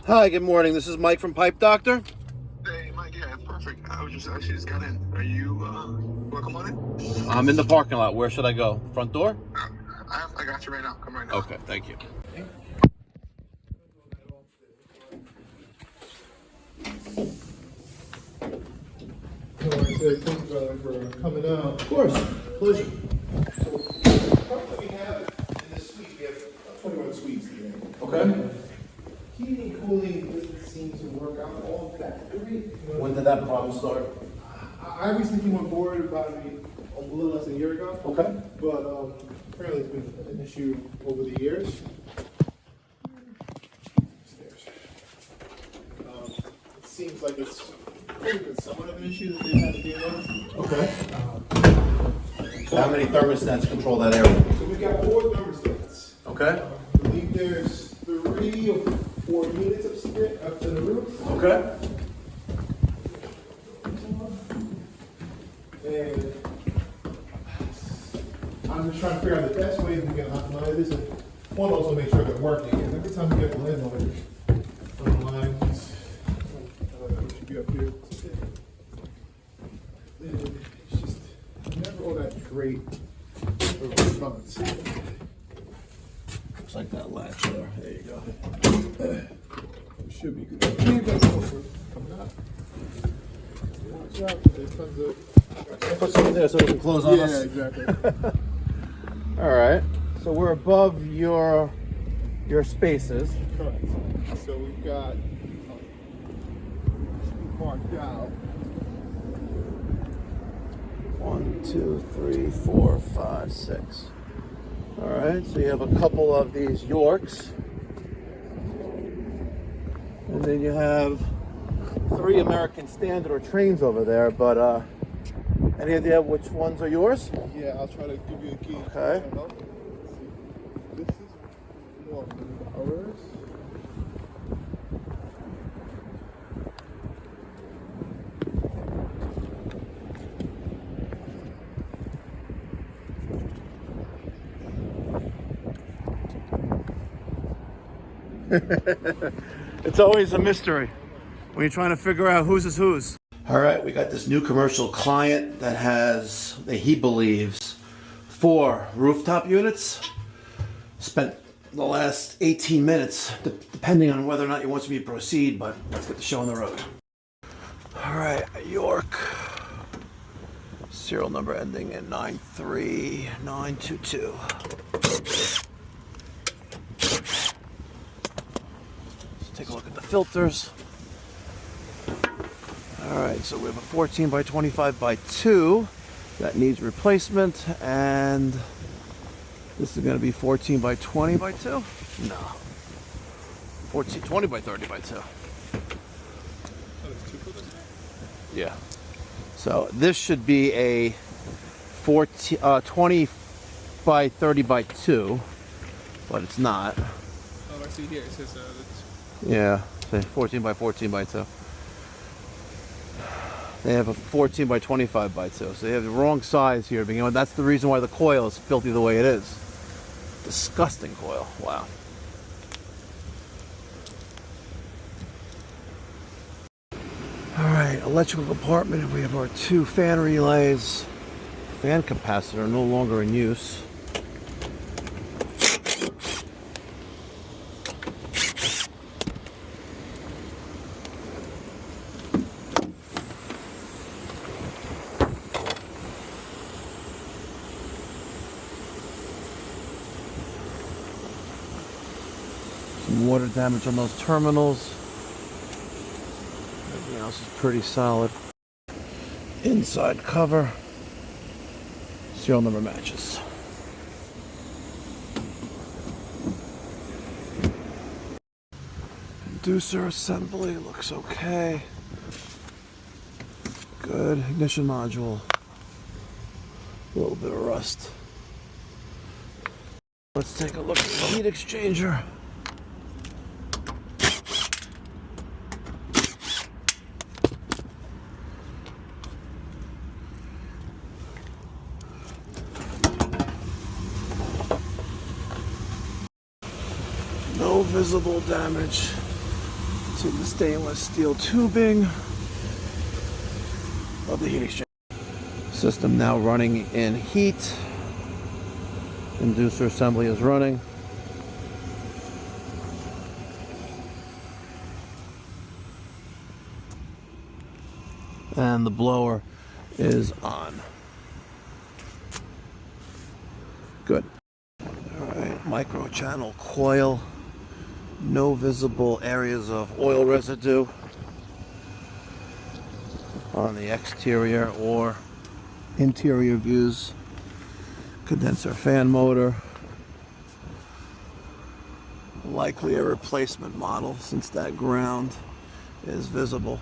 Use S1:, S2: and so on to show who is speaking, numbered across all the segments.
S1: Hi, good morning. This is Mike from Pipe Doctor.
S2: Hey, Mike, yeah, perfect. I actually just got in. Are you, welcome on in?
S1: I'm in the parking lot. Where should I go? Front door?
S2: I got you right now. Come right now.
S1: Okay, thank you.
S3: I said, thank you, brother, for coming out.
S1: Of course. Pleasure.
S3: So, the part that we have in this suite, we have 21 suites here.
S1: Okay.
S3: Heating and cooling doesn't seem to work out all that great.
S1: When did that problem start?
S3: I recently came on board about a little less than a year ago.
S1: Okay.
S3: But apparently it's been an issue over the years. Stairs. It seems like it's probably been somewhat of an issue that they've had to deal with.
S1: Okay. So how many thermostats control that area?
S3: So we've got 4 thermostats.
S1: Okay.
S3: I believe there's 3 or 4 units upstairs, up to the roof.
S1: Okay.
S3: And I'm just trying to figure out the best way that we can optimize this and one, also make sure they're working. Because every time we get the landlord on the line, we should be up here. It's just never all that great of a response.
S1: Looks like that latch there. There you go.
S3: It should be good. Coming up. Watch out, there's tons of.
S1: Put something there so it can close on us.
S3: Yeah, exactly.
S1: All right. So we're above your spaces.
S3: Correct. So we've got marked out.
S1: 1, 2, 3, 4, 5, 6. All right. So you have a couple of these Yorks, and then you have 3 American Standard or Trains over there. But any idea which ones are yours?
S3: Yeah, I'll try to give you a key.
S1: Okay.
S3: This is more ours.
S1: It's always a mystery when you're trying to figure out whose is whose. All right, we got this new commercial client that has, that he believes, 4 rooftop units. Spent the last 18 minutes, depending on whether or not he wants me to proceed, but let's get the show on the road. All right, York. Serial number ending in 93922. Take a look at the filters. All right, so we have a 14 by 25 by 2 that needs replacement, and this is going to be 14 by 20 by 2? No. 20 by 30 by 2. Yeah. So this should be a 20 by 30 by 2, but it's not.
S3: Oh, I see here. It says
S1: Yeah, say 14 by 14 by 2. They have a 14 by 25 by 2, so they have the wrong size here to begin with. That's the reason why the coil is filthy the way it is. Disgusting coil. Wow. All right, electrical compartment. We have our 2 fan relays. Fan capacitor no longer in use. Some water damage on those terminals. Everything else is pretty solid. Inside cover. Serial number matches. Inducer assembly looks okay. Good. Ignition module. A little bit of rust. Let's take a look at the heat exchanger. No visible damage. to the stainless steel tubing of the heat exchanger. System now running in heat. Inducer assembly is running. And the blower is on. Good. Alright, micro channel coil. No visible areas of oil residue on the exterior or interior views. Condenser fan motor. Likely a replacement model since that ground is visible.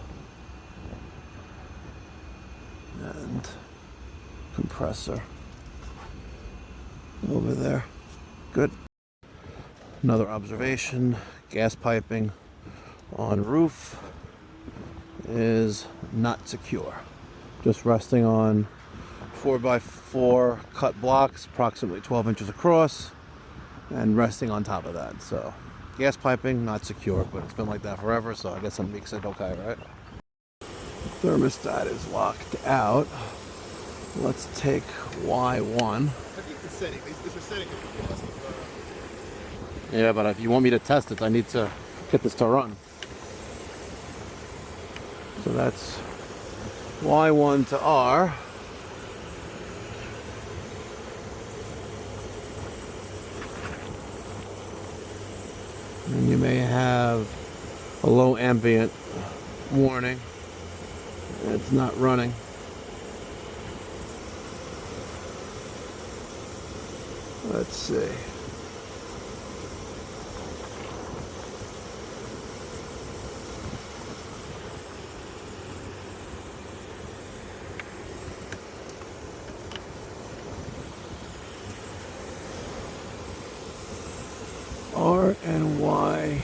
S1: And compressor over there. Good. Another observation, gas piping on roof is not secure. Just resting on 4x4 cut blocks, approximately 12 inches across, and resting on top of that. So gas piping not secure, but it's been like that forever, so I guess some makes it okay, right? Thermostat is locked out. Let's take Y1. Yeah, but if you want me to test it, I need to get this to run. So that's Y1 to R. And you may have a low ambient warning. It's not running. Let's see. R and Y1.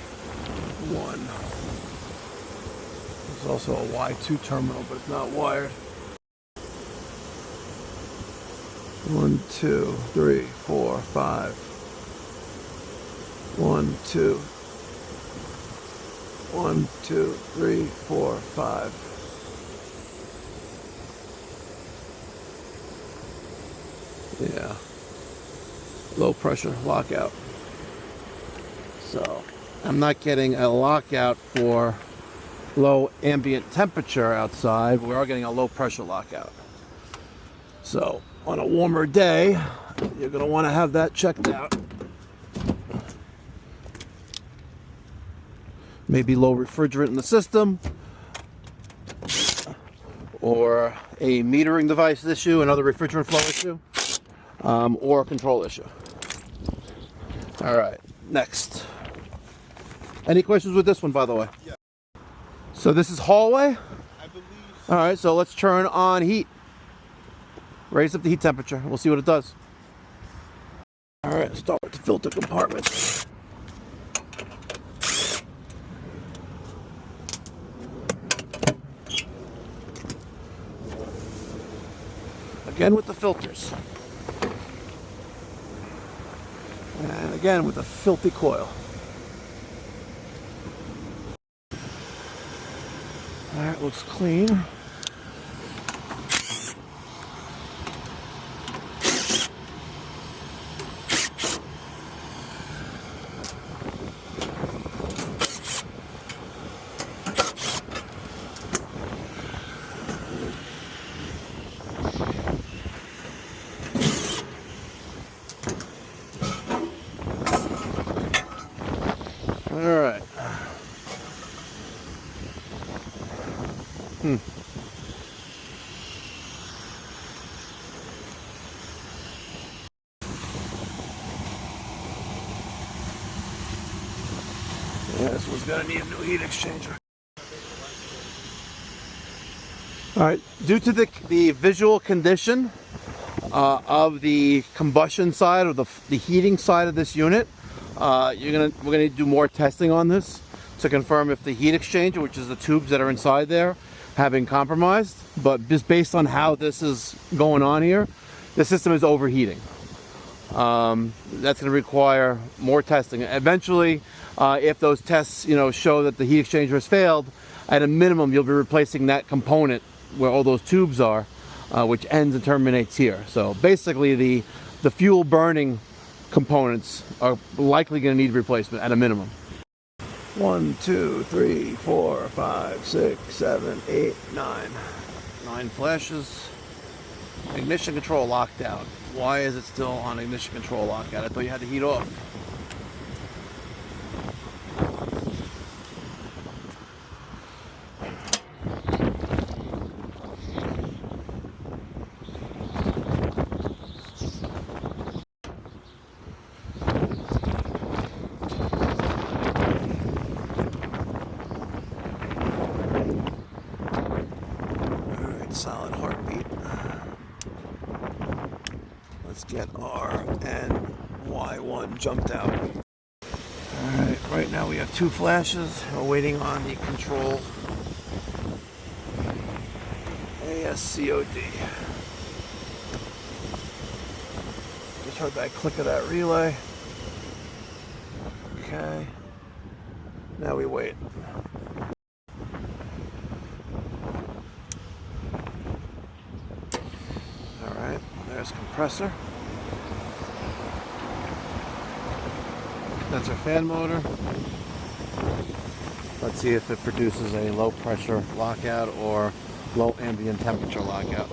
S1: There's also a Y2 terminal, but it's not wired. 1, 2, 3, 4, 5. 1, 2. 1, 2, 3, 4, 5. Yeah. Low pressure lockout. So I'm not getting a lockout for low ambient temperature outside. We are getting a low pressure lockout. So on a warmer day, you're going to want to have that checked out. Maybe low refrigerant in the system, or a metering device issue, another refrigerant flow issue, or a control issue. All right, next. Any questions with this one, by the way?
S3: Yeah.
S1: So this is hallway?
S3: I believe
S1: All right, so let's turn on heat. Raise up the heat temperature. We'll see what it does. All right, start with the filter compartment. Again with the filters. And again with the filthy coil. All right, looks clean. All right. Yeah, this one's gonna need a new heat exchanger. All right, due to the visual condition of the combustion side, or the heating side of this unit, we're gonna do more testing on this to confirm if the heat exchanger, which is the tubes that are inside there, have been compromised. But just based on how this is going on here, the system is overheating. That's going to require more testing. Eventually, if those tests, show that the heat exchanger has failed, at a minimum, you'll be replacing that component where all those tubes are, which ends and terminates here. So basically, the fuel burning components are likely going to need replacement at a minimum. 1, 2, 3, 4, 5, 6, 7, 8, 9. 9 flashes. Ignition control locked out. Why is it still on ignition control lockout? I thought you had the heat off. Solid heartbeat. Let's get R and Y1 jumped out. Alright, right now we have 2 flashes. We're waiting on the control ASCOD. Just heard that click of that relay. Okay. Now we wait. There's compressor. That's our fan motor. Let's see if it produces a low pressure lockout or low ambient temperature lockout.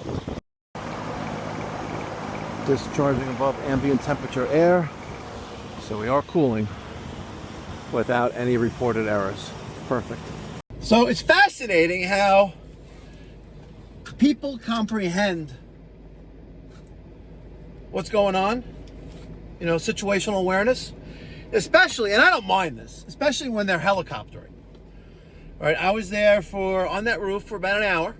S1: Discharging above ambient temperature air. So we are cooling without any reported errors. Perfect. So it's fascinating how people comprehend what's going on, situational awareness, especially, and I don't mind this, especially when they're helicoptering. All right, I was there on that roof for about an hour,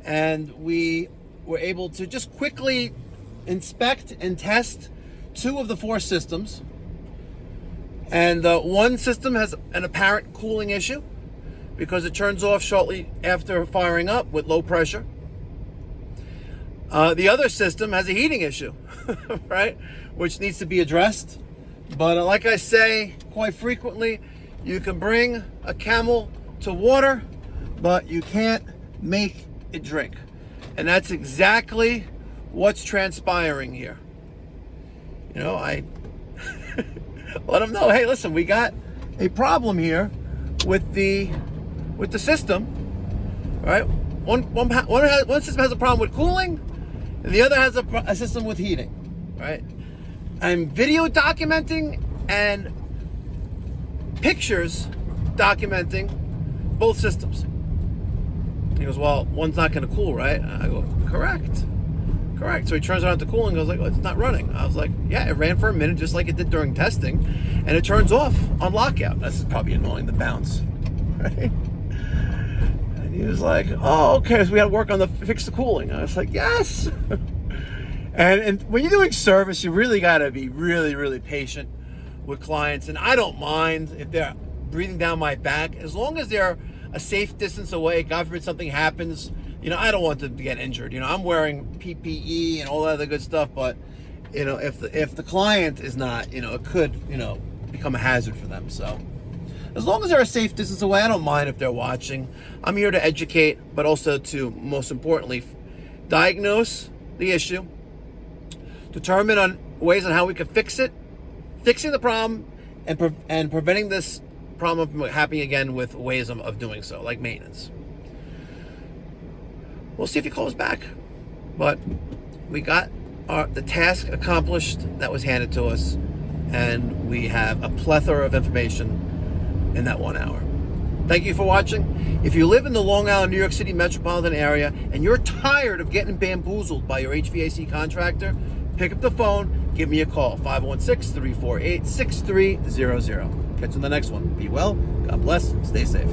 S1: and we were able to just quickly inspect and test 2 of the 4 systems. And one system has an apparent cooling issue because it turns off shortly after firing up with low pressure. The other system has a heating issue, right? Which needs to be addressed. But like I say quite frequently, you can bring a camel to water, but you can't make it drink. And that's exactly what's transpiring here. I let them know, hey, listen, we got a problem here with the system, right? One system has a problem with cooling, and the other has a system with heating, right? I'm video documenting and pictures documenting both systems. He goes, well, one's not going to cool, right? I go, correct. So he turns around to cool and goes like, well, it's not running. I was like, yeah, it ran for a minute just like it did during testing, and it turns off on lockout. This is probably annoying, the bounce, right? And he was like, oh, okay, so we got to work on fix the cooling. I was like, yes. And when you're doing service, you really got to be really, really patient with clients. And I don't mind if they're breathing down my back, as long as they're a safe distance away. God forbid something happens, I don't want them to get injured. I'm wearing PPE and all that other good stuff, but if the client is not, it could, become a hazard for them. So as long as they're a safe distance away, I don't mind if they're watching. I'm here to educate, but also to, most importantly, diagnose the issue, determine on ways on how we can fix it, fixing the problem, and preventing this problem from happening again with ways of doing so, like maintenance. We'll see if he calls back, but we got the task accomplished that was handed to us, and we have a plethora of information in that 1 hour. Thank you for watching. If you live in the Long Island, New York City metropolitan area, and you're tired of getting bamboozled by your HVAC contractor, pick up the phone, give me a call, 516-348-6300. Catch you in the next one. Be well, God bless, stay safe.